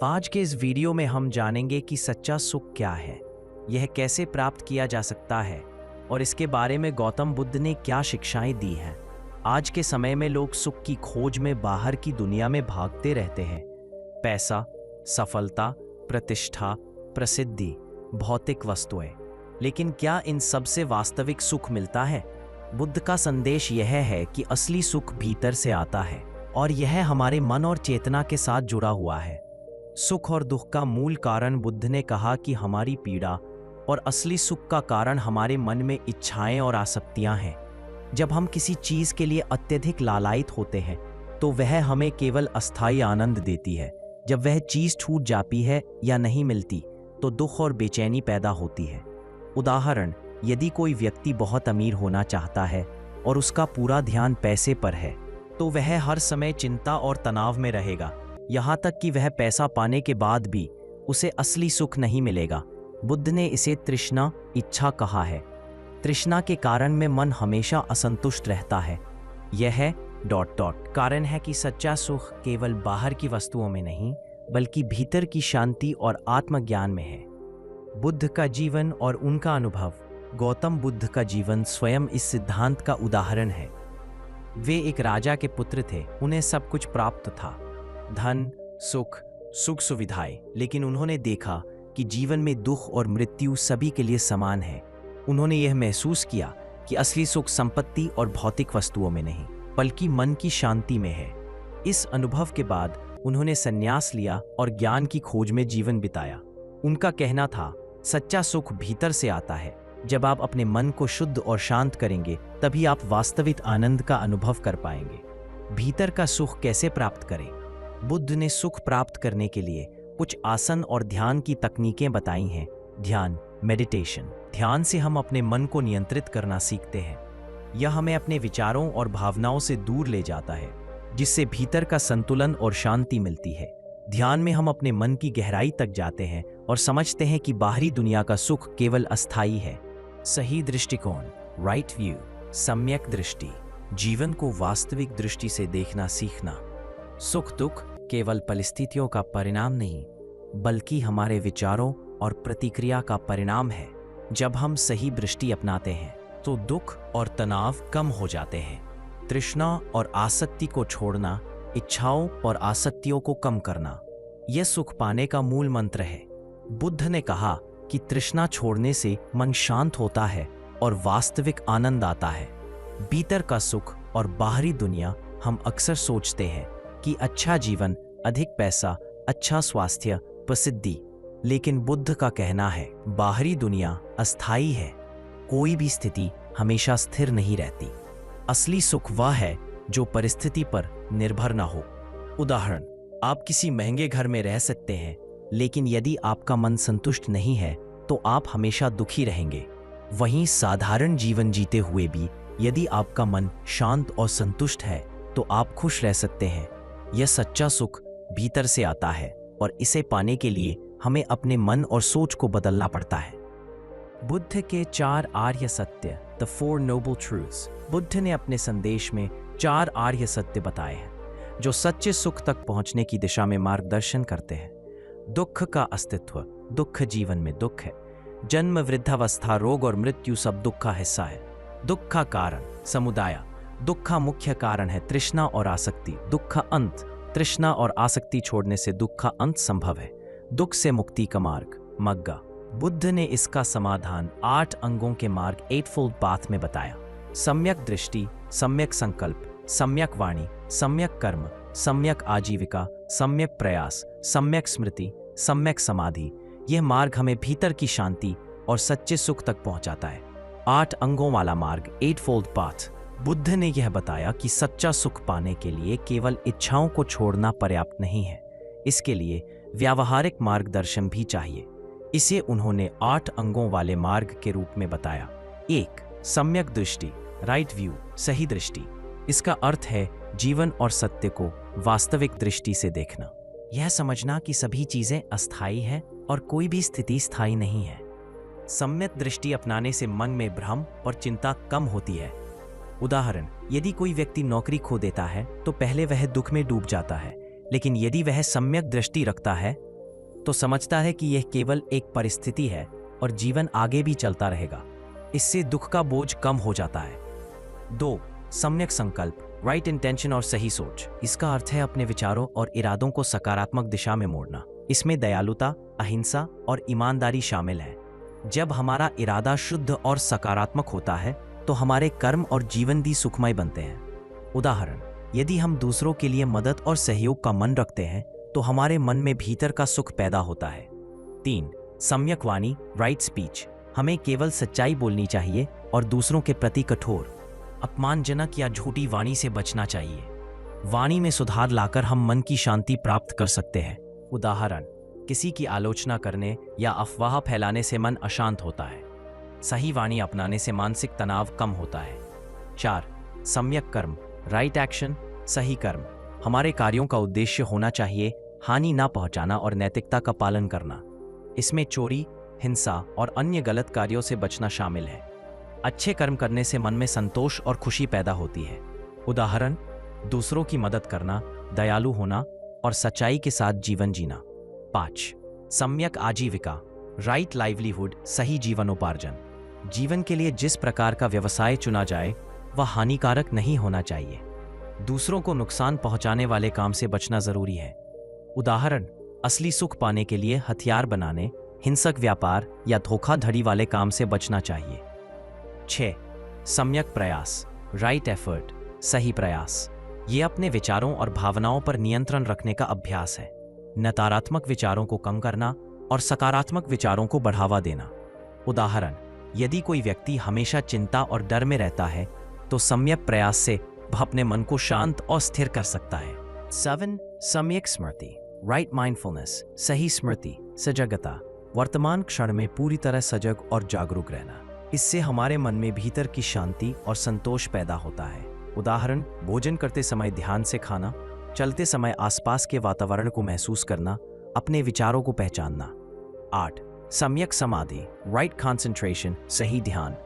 आज के इस वीडियो में हम जानेंगे कि सच्चा सुख क्या है, यह कैसे प्राप्त किया जा सकता है और इसके बारे में गौतम बुद्ध ने क्या शिक्षाएं दी हैं। आज के समय में लोग सुख की खोज में बाहर की दुनिया में भागते रहते हैं। पैसा, सफलता, प्रतिष्ठा, प्रसिद्धि, भौतिक वस्तुएं। लेकिन क्या इन सब से वास्तविक सुख मिलता है? बुद्ध का संदेश यह है कि असली सुख भीतर से आता है और यह हमारे मन और चेतना के साथ जुड़ा हुआ है। सुख और दुख का मूल कारण बुद्ध ने कहा कि हमारी पीड़ा और असली सुख का कारण हमारे मन में इच्छाएं और आसक्तियां हैं। जब हम किसी चीज के लिए अत्यधिक लालायित होते हैं तो वह हमें केवल अस्थायी आनंद देती है। जब वह चीज छूट जाती है या नहीं मिलती तो दुख और बेचैनी पैदा होती है। उदाहरण, यदि कोई व्यक्ति बहुत अमीर होना चाहता है और उसका पूरा ध्यान पैसे पर है तो वह हर समय चिंता और तनाव में रहेगा, यहाँ तक कि वह पैसा पाने के बाद भी उसे असली सुख नहीं मिलेगा। बुद्ध ने इसे तृष्णा, इच्छा कहा है। तृष्णा के कारण में मन हमेशा असंतुष्ट रहता है। यह ... कारण है कि सच्चा सुख केवल बाहर की वस्तुओं में नहीं बल्कि भीतर की शांति और आत्मज्ञान में है। बुद्ध का जीवन और उनका अनुभव। गौतम बुद्ध का जीवन स्वयं इस सिद्धांत का उदाहरण है। वे एक राजा के पुत्र थे, उन्हें सब कुछ प्राप्त था, धन, सुख सुविधाएं, लेकिन उन्होंने देखा कि जीवन में दुख और मृत्यु सभी के लिए समान है। उन्होंने यह महसूस किया कि असली सुख संपत्ति और भौतिक वस्तुओं में नहीं बल्कि मन की शांति में है। इस अनुभव के बाद उन्होंने संन्यास लिया और ज्ञान की खोज में जीवन बिताया। उनका कहना था, सच्चा सुख भीतर से आता है। जब आप अपने मन को शुद्ध और शांत करेंगे तभी आप वास्तविक आनंद का अनुभव कर पाएंगे। भीतर का सुख कैसे प्राप्त करें? बुद्ध ने सुख प्राप्त करने के लिए कुछ आसन और ध्यान की तकनीकें बताई हैं। ध्यान, मेडिटेशन। ध्यान से हम अपने मन को नियंत्रित करना सीखते हैं। यह हमें अपने विचारों और भावनाओं से दूर ले जाता है, जिससे भीतर का संतुलन और शांति मिलती है। ध्यान में हम अपने मन की गहराई तक जाते हैं और समझते हैं कि बाहरी दुनिया का सुख केवल अस्थायी है। सही दृष्टिकोण, राइट व्यू, सम्यक दृष्टि, जीवन को वास्तविक दृष्टि से देखना सीखना। सुख दुख केवल परिस्थितियों का परिणाम नहीं बल्कि हमारे विचारों और प्रतिक्रिया का परिणाम है। जब हम सही दृष्टि अपनाते हैं तो दुख और तनाव कम हो जाते हैं। तृष्णा और आसक्ति को छोड़ना, इच्छाओं और आसक्तियों को कम करना, यह सुख पाने का मूल मंत्र है। बुद्ध ने कहा कि तृष्णा छोड़ने से मन शांत होता है और वास्तविक आनंद आता है। भीतर का सुख और बाहरी दुनिया। हम अक्सर सोचते हैं कि अच्छा जीवन, अधिक पैसा, अच्छा स्वास्थ्य, प्रसिद्धि, लेकिन बुद्ध का कहना है बाहरी दुनिया अस्थायी है। कोई भी स्थिति हमेशा स्थिर नहीं रहती। असली सुख वह है जो परिस्थिति पर निर्भर ना हो। उदाहरण, आप किसी महंगे घर में रह सकते हैं, लेकिन यदि आपका मन संतुष्ट नहीं है तो आप हमेशा दुखी रहेंगे। वहीं साधारण जीवन जीते हुए भी यदि आपका मन शांत और संतुष्ट है तो आप खुश रह सकते हैं। यह सच्चा सुख भीतर से आता है और इसे पाने के लिए हमें अपने मन और सोच को बदलना पड़ता है। बुद्ध के 4 आर्य सत्य, द 4 नोबल ट्रूथ्स। बुद्ध ने अपने संदेश में 4 आर्य सत्य बताए हैं जो सच्चे सुख तक पहुंचने की दिशा में मार्गदर्शन करते हैं। दुख का अस्तित्व। दुख जीवन में दुख है। जन्म, वृद्धावस्था, रोग और मृत्यु सब दुख का हिस्सा है। दुख का कारण, समुदाय। दुख का मुख्य कारण है तृष्णा और आसक्ति। दुख का अंत, तृष्णा और आसक्ति छोड़ने से दुख का अंत संभव है। दुख से मुक्ति का मार्ग, मग्गा। बुद्ध ने इसका समाधान 8 अंगों के मार्ग, 8-fold पाथ में बताया। सम्यक दृष्टि, सम्यक संकल्प, सम्यक वाणी, सम्यक कर्म, सम्यक आजीविका, सम्यक प्रयास, सम्यक स्मृति, सम्यक समाधि। यह मार्ग हमें भीतर की शांति और सच्चे सुख तक पहुंचाता है। 8 अंगों वाला मार्ग, 8-fold पाथ। बुद्ध ने यह बताया कि सच्चा सुख पाने के लिए केवल इच्छाओं को छोड़ना पर्याप्त नहीं है, इसके लिए व्यावहारिक मार्गदर्शन भी चाहिए। इसे उन्होंने 8 अंगों वाले मार्ग के रूप में बताया। 1. सम्यक दृष्टि, राइट व्यू, सही दृष्टि। इसका अर्थ है जीवन और सत्य को वास्तविक दृष्टि से देखना। यह समझना कि सभी चीजें अस्थायी हैं और कोई भी स्थिति स्थायी नहीं है। सम्यक दृष्टि अपनाने से मन में भ्रम और चिंता कम होती है। उदाहरण, यदि कोई व्यक्ति नौकरी खो देता है तो पहले वह दुख में डूब जाता है, लेकिन यदि वह सम्यक दृष्टि रखता है तो समझता है कि यह केवल एक परिस्थिति है और जीवन आगे भी चलता रहेगा। इससे दुख का बोझ कम हो जाता है। 2. सम्यक संकल्प, राइट इंटेंशन और सही सोच। इसका अर्थ है अपने विचारों और इरादों को सकारात्मक दिशा में मोड़ना। इसमें दयालुता, अहिंसा और ईमानदारी शामिल है। जब हमारा इरादा शुद्ध और सकारात्मक होता है तो हमारे कर्म और जीवन भी सुखमय बनते हैं। उदाहरण, यदि हम दूसरों के लिए मदद और सहयोग का मन रखते हैं तो हमारे मन में भीतर का सुख पैदा होता है। 3. सम्यक वाणी, राइट स्पीच। हमें केवल सच्चाई बोलनी चाहिए और दूसरों के प्रति कठोर, अपमानजनक या झूठी वाणी से बचना चाहिए। वाणी में सुधार लाकर हम मन की शांति प्राप्त कर सकते हैं। उदाहरण, किसी की आलोचना करने या अफवाह फैलाने से मन अशांत होता है। सही वाणी अपनाने से मानसिक तनाव कम होता है। 4. सम्यक कर्म, राइट एक्शन, सही कर्म। हमारे कार्यों का उद्देश्य होना चाहिए हानि ना पहुंचाना और नैतिकता का पालन करना। इसमें चोरी, हिंसा और अन्य गलत कार्यों से बचना शामिल है। अच्छे कर्म करने से मन में संतोष और खुशी पैदा होती है। उदाहरण, दूसरों की मदद करना, दयालु होना और सच्चाई के साथ जीवन जीना। 5. सम्यक आजीविका, राइट लाइवलीहुड, सही जीवनोपार्जन। जीवन के लिए जिस प्रकार का व्यवसाय चुना जाए वह हानिकारक नहीं होना चाहिए। दूसरों को नुकसान पहुंचाने वाले काम से बचना जरूरी है। उदाहरण, असली सुख पाने के लिए हथियार बनाने, हिंसक व्यापार या धोखाधड़ी वाले काम से बचना चाहिए। 6. सम्यक प्रयास, राइट एफर्ट, सही प्रयास। ये अपने विचारों और भावनाओं पर नियंत्रण रखने का अभ्यास है। नकारात्मक विचारों को कम करना और सकारात्मक विचारों को बढ़ावा देना। उदाहरण, यदि कोई व्यक्ति हमेशा चिंता और डर में रहता है तो सम्यक प्रयास से वह अपने मन को शांत और स्थिर कर सकता है। 7. सम्यक स्मृति, राइट माइंडफुलनेस, सही स्मृति, सजगता। वर्तमान क्षण में पूरी तरह सजग और जागरूक रहना। इससे हमारे मन में भीतर की शांति और संतोष पैदा होता है। उदाहरण, भोजन करते समय ध्यान से खाना, चलते समय आसपास के वातावरण को महसूस करना, अपने विचारों को पहचानना। 8. सम्यक समाधि, राइट कंसंट्रेशन, सही ध्यान।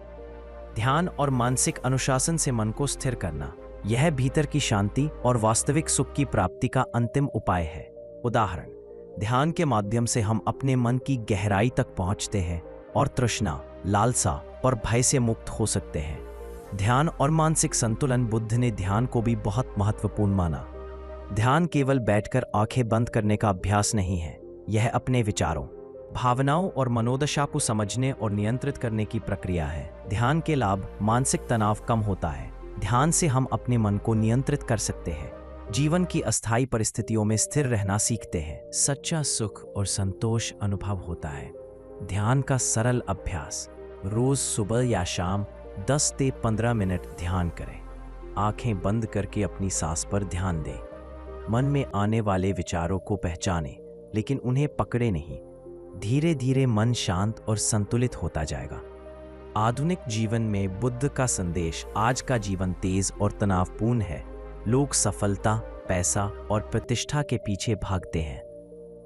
ध्यान और मानसिक अनुशासन से मन को स्थिर करना। यह भीतर की शांति और वास्तविक सुख की प्राप्ति का अंतिम उपाय है। उदाहरण, ध्यान के माध्यम से हम अपने मन की गहराई तक पहुंचते हैं और तृष्णा, लालसा और भय से मुक्त हो सकते हैं। ध्यान और मानसिक संतुलन, बुद्ध ने ध्यान को भी बहुत महत्वपूर्ण माना। ध्यान केवल बैठकर आंखें बंद करने का अभ्यास नहीं है, यह अपने विचारों, भावनाओं और मनोदशा को समझने और नियंत्रित करने की प्रक्रिया है। ध्यान के लाभ, मानसिक तनाव कम होता है। ध्यान से हम अपने मन को नियंत्रित कर सकते हैं, जीवन की अस्थायी परिस्थितियों में स्थिर रहना सीखते हैं। सच्चा सुख और संतोष अनुभव होता है। ध्यान का सरल अभ्यास, रोज सुबह या शाम 10 से 15 मिनट ध्यान करें। आंखें बंद करके अपनी सांस पर ध्यान दें। मन में आने वाले विचारों को पहचानें, लेकिन उन्हें पकड़े नहीं। धीरे धीरे मन शांत और संतुलित होता जाएगा। आधुनिक जीवन में बुद्ध का संदेश, आज का जीवन तेज और तनावपूर्ण है। लोग सफलता, पैसा और प्रतिष्ठा के पीछे भागते हैं।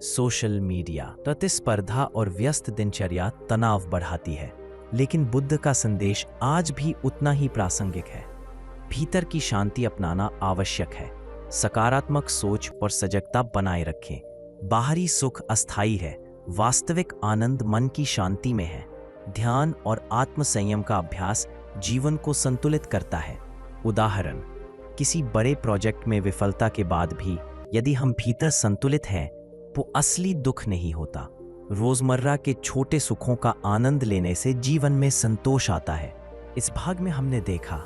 सोशल मीडिया, प्रतिस्पर्धा और व्यस्त दिनचर्या तनाव बढ़ाती है, लेकिन बुद्ध का संदेश आज भी उतना ही प्रासंगिक है। भीतर की शांति अपनाना आवश्यक है। सकारात्मक सोच और सजगता बनाए रखें। बाहरी सुख अस्थायी है, वास्तविक आनंद मन की शांति में है। ध्यान और आत्मसंयम का अभ्यास जीवन को संतुलित करता है। उदाहरण, किसी बड़े प्रोजेक्ट में विफलता के बाद भी यदि हम भीतर संतुलित हैं, वो असली दुख नहीं होता। रोजमर्रा के छोटे सुखों का आनंद लेने से जीवन में संतोष आता है। इस भाग में हमने देखा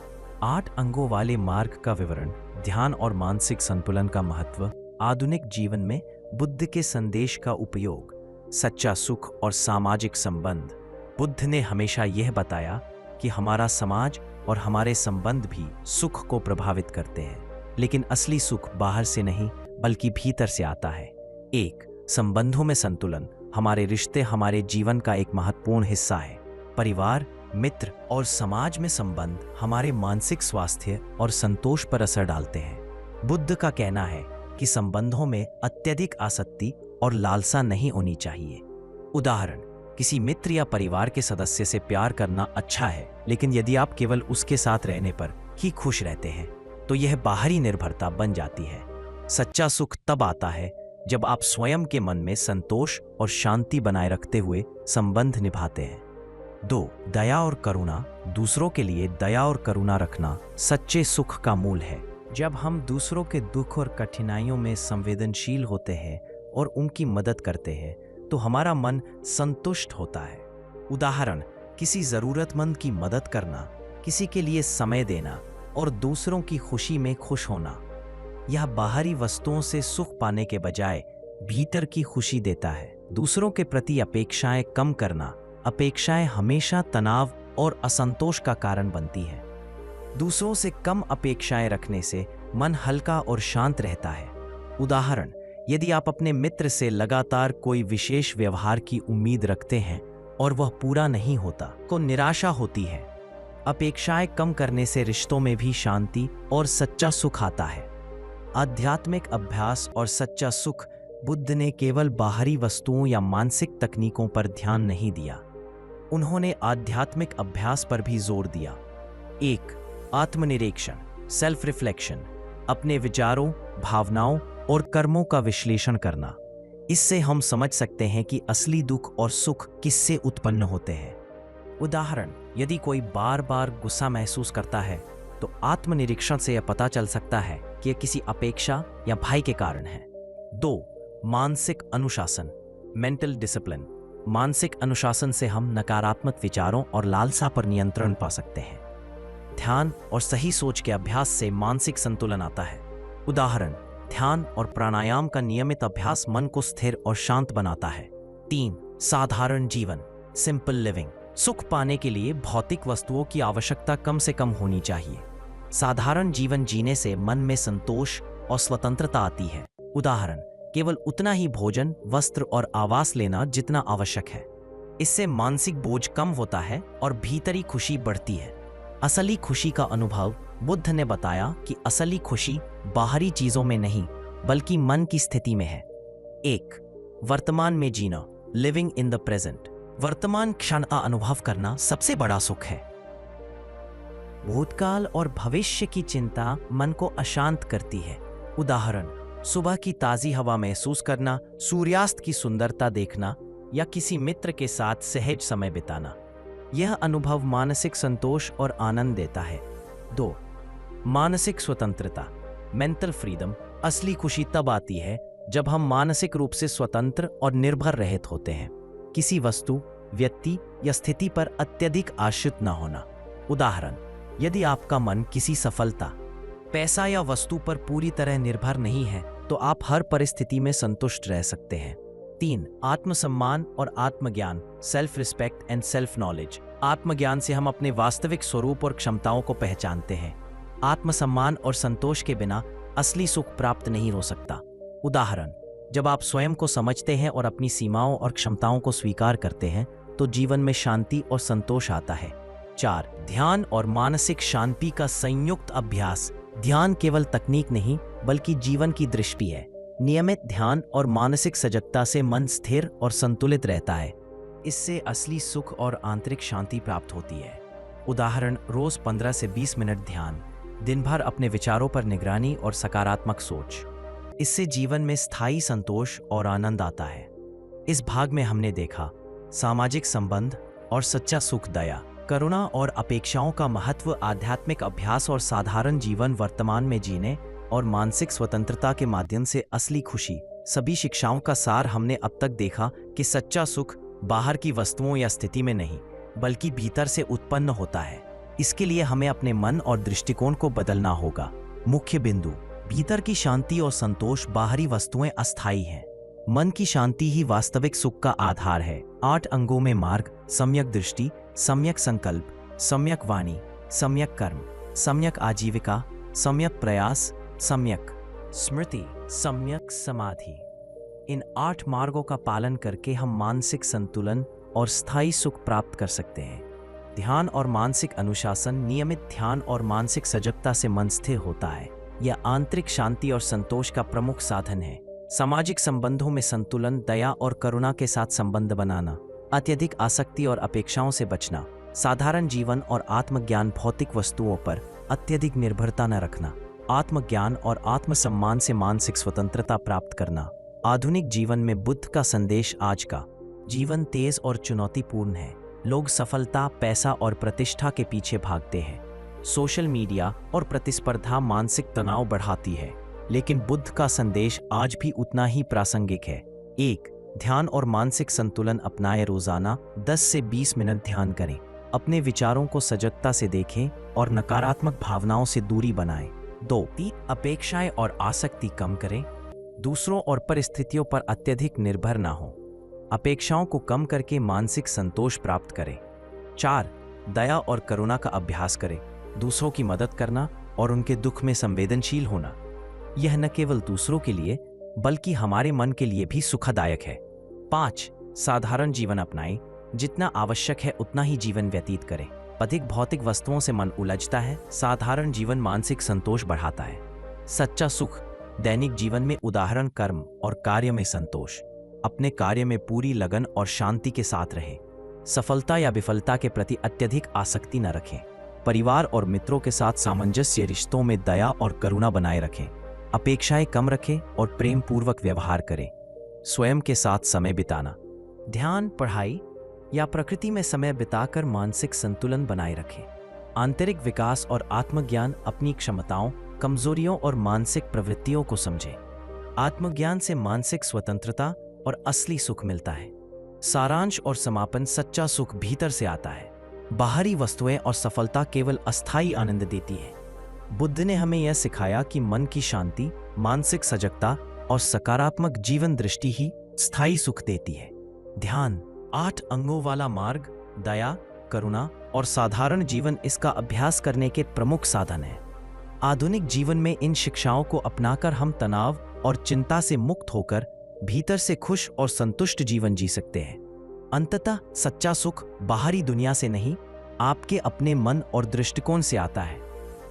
8 अंगों वाले मार्ग का विवरण, ध्यान और मानसिक संतुलन का महत्व, आधुनिक जीवन में बुद्ध के संदेश का उपयोग, सच्चा सुख और सामाजिक संबंध। बुद्ध ने हमेशा यह बताया कि हमारा समाज और हमारे संबंध भी सुख को प्रभावित करते हैं, लेकिन असली सुख बाहर से नहीं बल्कि भीतर से आता है। 1. संबंधों में संतुलन। हमारे रिश्ते हमारे जीवन का एक महत्वपूर्ण हिस्सा है। परिवार, मित्र और समाज में संबंध हमारे मानसिक स्वास्थ्य और संतोष पर असर डालते हैं। बुद्ध का कहना है कि संबंधों में अत्यधिक आसक्ति और लालसा नहीं होनी चाहिए। उदाहरण, किसी मित्र या परिवार के सदस्य से प्यार करना अच्छा है, लेकिन यदि आप केवल उसके साथ रहने पर ही खुश रहते हैं तो यह बाहरी निर्भरता बन जाती है। सच्चा सुख तब आता है जब आप स्वयं के मन में संतोष और शांति बनाए रखते हुए संबंध निभाते हैं। 2. दया और करुणा। दूसरों के लिए दया और करुणा रखना सच्चे सुख का मूल है। जब हम दूसरों के दुख और कठिनाइयों में संवेदनशील होते हैं और उनकी मदद करते हैं तो हमारा मन संतुष्ट होता है। उदाहरण, किसी जरूरतमंद की मदद करना, किसी के लिए समय देना और दूसरों की खुशी में खुश होना। यह बाहरी वस्तुओं से सुख पाने के बजाय भीतर की खुशी देता है। दूसरों के प्रति अपेक्षाएं कम करना। अपेक्षाएं हमेशा तनाव और असंतोष का कारण बनती है। दूसरों से कम अपेक्षाएं रखने से मन हल्का और शांत रहता है। उदाहरण, यदि आप अपने मित्र से लगातार कोई विशेष व्यवहार की उम्मीद रखते हैं और वह पूरा नहीं होता तो निराशा होती है। अपेक्षाएं कम करने से रिश्तों में भी शांति और सच्चा सुख आता है। आध्यात्मिक अभ्यास और सच्चा सुख। बुद्ध ने केवल बाहरी वस्तुओं या मानसिक तकनीकों पर ध्यान नहीं दिया, उन्होंने आध्यात्मिक अभ्यास पर भी जोर दिया। 1. आत्मनिरीक्षण, सेल्फ रिफ्लेक्शन। अपने विचारों, भावनाओं और कर्मों का विश्लेषण करना। इससे हम समझ सकते हैं कि असली दुख और सुख किससे उत्पन्न होते हैं। उदाहरण, यदि कोई बार बार गुस्सा महसूस करता है तो आत्मनिरीक्षण से यह पता चल सकता है कि यह किसी अपेक्षा या भय के कारण है। 2. मानसिक अनुशासन, मेंटल डिसिप्लिन। मानसिक अनुशासन से हम नकारात्मक विचारों और लालसा पर नियंत्रण पा सकते हैं। ध्यान और सही सोच के अभ्यास से मानसिक संतुलन आता है। उदाहरण, ध्यान और प्राणायाम का नियमित अभ्यास मन को स्थिर और शांत बनाता है। 3. साधारण जीवन, सिंपल लिविंग। सुख पाने के लिए भौतिक वस्तुओं की आवश्यकता कम से कम होनी चाहिए। साधारण जीवन जीने से मन में संतोष और स्वतंत्रता आती है। उदाहरण, केवल उतना ही भोजन, वस्त्र और आवास लेना जितना आवश्यक है। इससे मानसिक बोझ कम होता है और भीतरी खुशी बढ़ती है। असली खुशी का अनुभव। बुद्ध ने बताया कि असली खुशी बाहरी चीजों में नहीं बल्कि मन की स्थिति में है। 1. वर्तमान में जीना, लिविंग इन द प्रेजेंट। वर्तमान क्षण का अनुभव करना सबसे बड़ा सुख है। भूतकाल और भविष्य की चिंता मन को अशांत करती है। उदाहरण, सुबह की ताजी हवा महसूस करना, सूर्यास्त की सुंदरता देखना या किसी मित्र के साथ सहज समय बिताना। यह अनुभव मानसिक संतोष और आनंद देता है। 2. मानसिक स्वतंत्रता, मेंटल फ्रीडम। असली खुशी तब आती है जब हम मानसिक रूप से स्वतंत्र और निर्भर रहित होते हैं। किसी वस्तु, व्यक्ति या स्थिति पर अत्यधिक आश्रित न होना। उदाहरण, यदि आपका मन किसी सफलता, पैसा या वस्तु पर पूरी तरह निर्भर नहीं है तो आप हर परिस्थिति में संतुष्ट रह सकते हैं। 3. आत्मसम्मान और आत्मज्ञान, self respect and self knowledge. आत्मज्ञान से हम अपने वास्तविक स्वरूप और क्षमताओं को पहचानते हैं। आत्मसम्मान और संतोष के बिना असली सुख प्राप्त नहीं हो सकता। उदाहरण, जब आप स्वयं को समझते हैं और अपनी सीमाओं और क्षमताओं को स्वीकार करते हैं तो जीवन में शांति और संतोष आता है। 4. ध्यान और मानसिक शांति का संयुक्त अभ्यास। ध्यान केवल तकनीक नहीं बल्कि जीवन की दृष्टि है। नियमित ध्यान और मानसिक सजगता से मन स्थिर और संतुलित रहता है। इससे असली सुख और आंतरिक शांति प्राप्त होती है। उदाहरण, रोज 15 से 20 मिनट ध्यान, दिन भर अपने विचारों पर निगरानी और सकारात्मक सोच। इससे जीवन में स्थायी संतोष और आनंद आता है। इस भाग में हमने देखा सामाजिक संबंध और सच्चा सुख, दया, करुणा और अपेक्षाओं का महत्व, आध्यात्मिक अभ्यास और साधारण जीवन, वर्तमान में जीने और मानसिक स्वतंत्रता के माध्यम से असली खुशी। सभी शिक्षाओं का सार हमने अब तक देखा कि सच्चा सुख बाहर की वस्तुओं या स्थिति में नहीं बल्कि भीतर से उत्पन्न होता है। इसके लिए हमें अपने मन और दृष्टिकोण को बदलना होगा। मुख्य बिंदु, भीतर की शांति और संतोष, बाहरी वस्तुएं अस्थायी हैं। मन की शांति ही वास्तविक सुख का आधार है। 8 अंगों में मार्ग, सम्यक दृष्टि, सम्यक संकल्प, सम्यक वाणी, सम्यक कर्म, सम्यक आजीविका, सम्यक प्रयास, सम्यक स्मृति, सम्यक समाधि। इन 8 मार्गों का पालन करके हम मानसिक संतुलन और स्थायी सुख प्राप्त कर सकते हैं। ध्यान और मानसिक अनुशासन, नियमित ध्यान और मानसिक सजगता से मन स्थिर होता है। यह आंतरिक शांति और संतोष का प्रमुख साधन है। सामाजिक संबंधों में संतुलन, दया और करुणा के साथ संबंध बनाना, अत्यधिक आसक्ति और अपेक्षाओं से बचना, साधारण जीवन और आत्मज्ञान, भौतिक वस्तुओं पर अत्यधिक निर्भरता न रखना, आत्मज्ञान और आत्मसम्मान से मानसिक स्वतंत्रता प्राप्त करना, आधुनिक जीवन में बुद्ध का संदेश आज का जीवन तेज और चुनौतीपूर्ण है। लोग सफलता, पैसा और प्रतिष्ठा के पीछे भागते हैं। सोशल मीडिया और प्रतिस्पर्धा मानसिक तनाव बढ़ाती है, लेकिन बुद्ध का संदेश आज भी उतना ही प्रासंगिक है। 1. ध्यान और मानसिक संतुलन अपनाएं। रोजाना 10 से 20 मिनट ध्यान करें। अपने विचारों को सजगता से देखें और नकारात्मक भावनाओं से दूरी बनाएं। 2. अपेक्षाएं और आसक्ति कम करें। दूसरों और परिस्थितियों पर अत्यधिक निर्भर ना हो। अपेक्षाओं को कम करके मानसिक संतोष प्राप्त करें। 4. दया और करुणा का अभ्यास करें। दूसरों की मदद करना और उनके दुख में संवेदनशील होना, यह न केवल दूसरों के लिए बल्कि हमारे मन के लिए भी सुखदायक है। 5. साधारण जीवन अपनाएं। जितना आवश्यक है उतना ही जीवन व्यतीत करें। अधिक भौतिक वस्तुओं से मन उलझता है। साधारण जीवन मानसिक संतोष बढ़ाता है। सच्चा सुख दैनिक जीवन में उदाहरण, कर्म और कार्य में संतोष। अपने कार्य में पूरी लगन और शांति के साथ रहें। सफलता या विफलता के प्रति अत्यधिक आसक्ति न रखें। परिवार और मित्रों के साथ सामंजस्य, रिश्तों में दया और करुणा बनाए रखें। अपेक्षाएं कम रखें और प्रेम पूर्वक व्यवहार करें। स्वयं के साथ समय बिताना, ध्यान, पढ़ाई या प्रकृति में समय बिताकर मानसिक संतुलन बनाए रखें। आंतरिक विकास और आत्मज्ञान, अपनी क्षमताओं, कमजोरियों और मानसिक प्रवृत्तियों को समझें। आत्मज्ञान से मानसिक स्वतंत्रता और असली सुख मिलता है। सारांश और समापन, सच्चा सुख भीतर से आता है। बाहरी वस्तुएं और सफलता केवल अस्थायी आनंद देती है। बुद्ध ने हमें यह सिखाया कि मन की शांति, मानसिक सजगता और सकारात्मक जीवन दृष्टि ही स्थायी सुख देती है। ध्यान 8 अंगों वाला मार्ग, दया, करुणा और साधारण जीवन इसका अभ्यास करने के प्रमुख साधन है। आधुनिक जीवन में इन शिक्षाओं को अपनाकर हम तनाव और चिंता से मुक्त होकर भीतर से खुश और संतुष्ट जीवन जी सकते हैं। अंततः सच्चा सुख बाहरी दुनिया से नहीं, आपके अपने मन और दृष्टिकोण से आता है।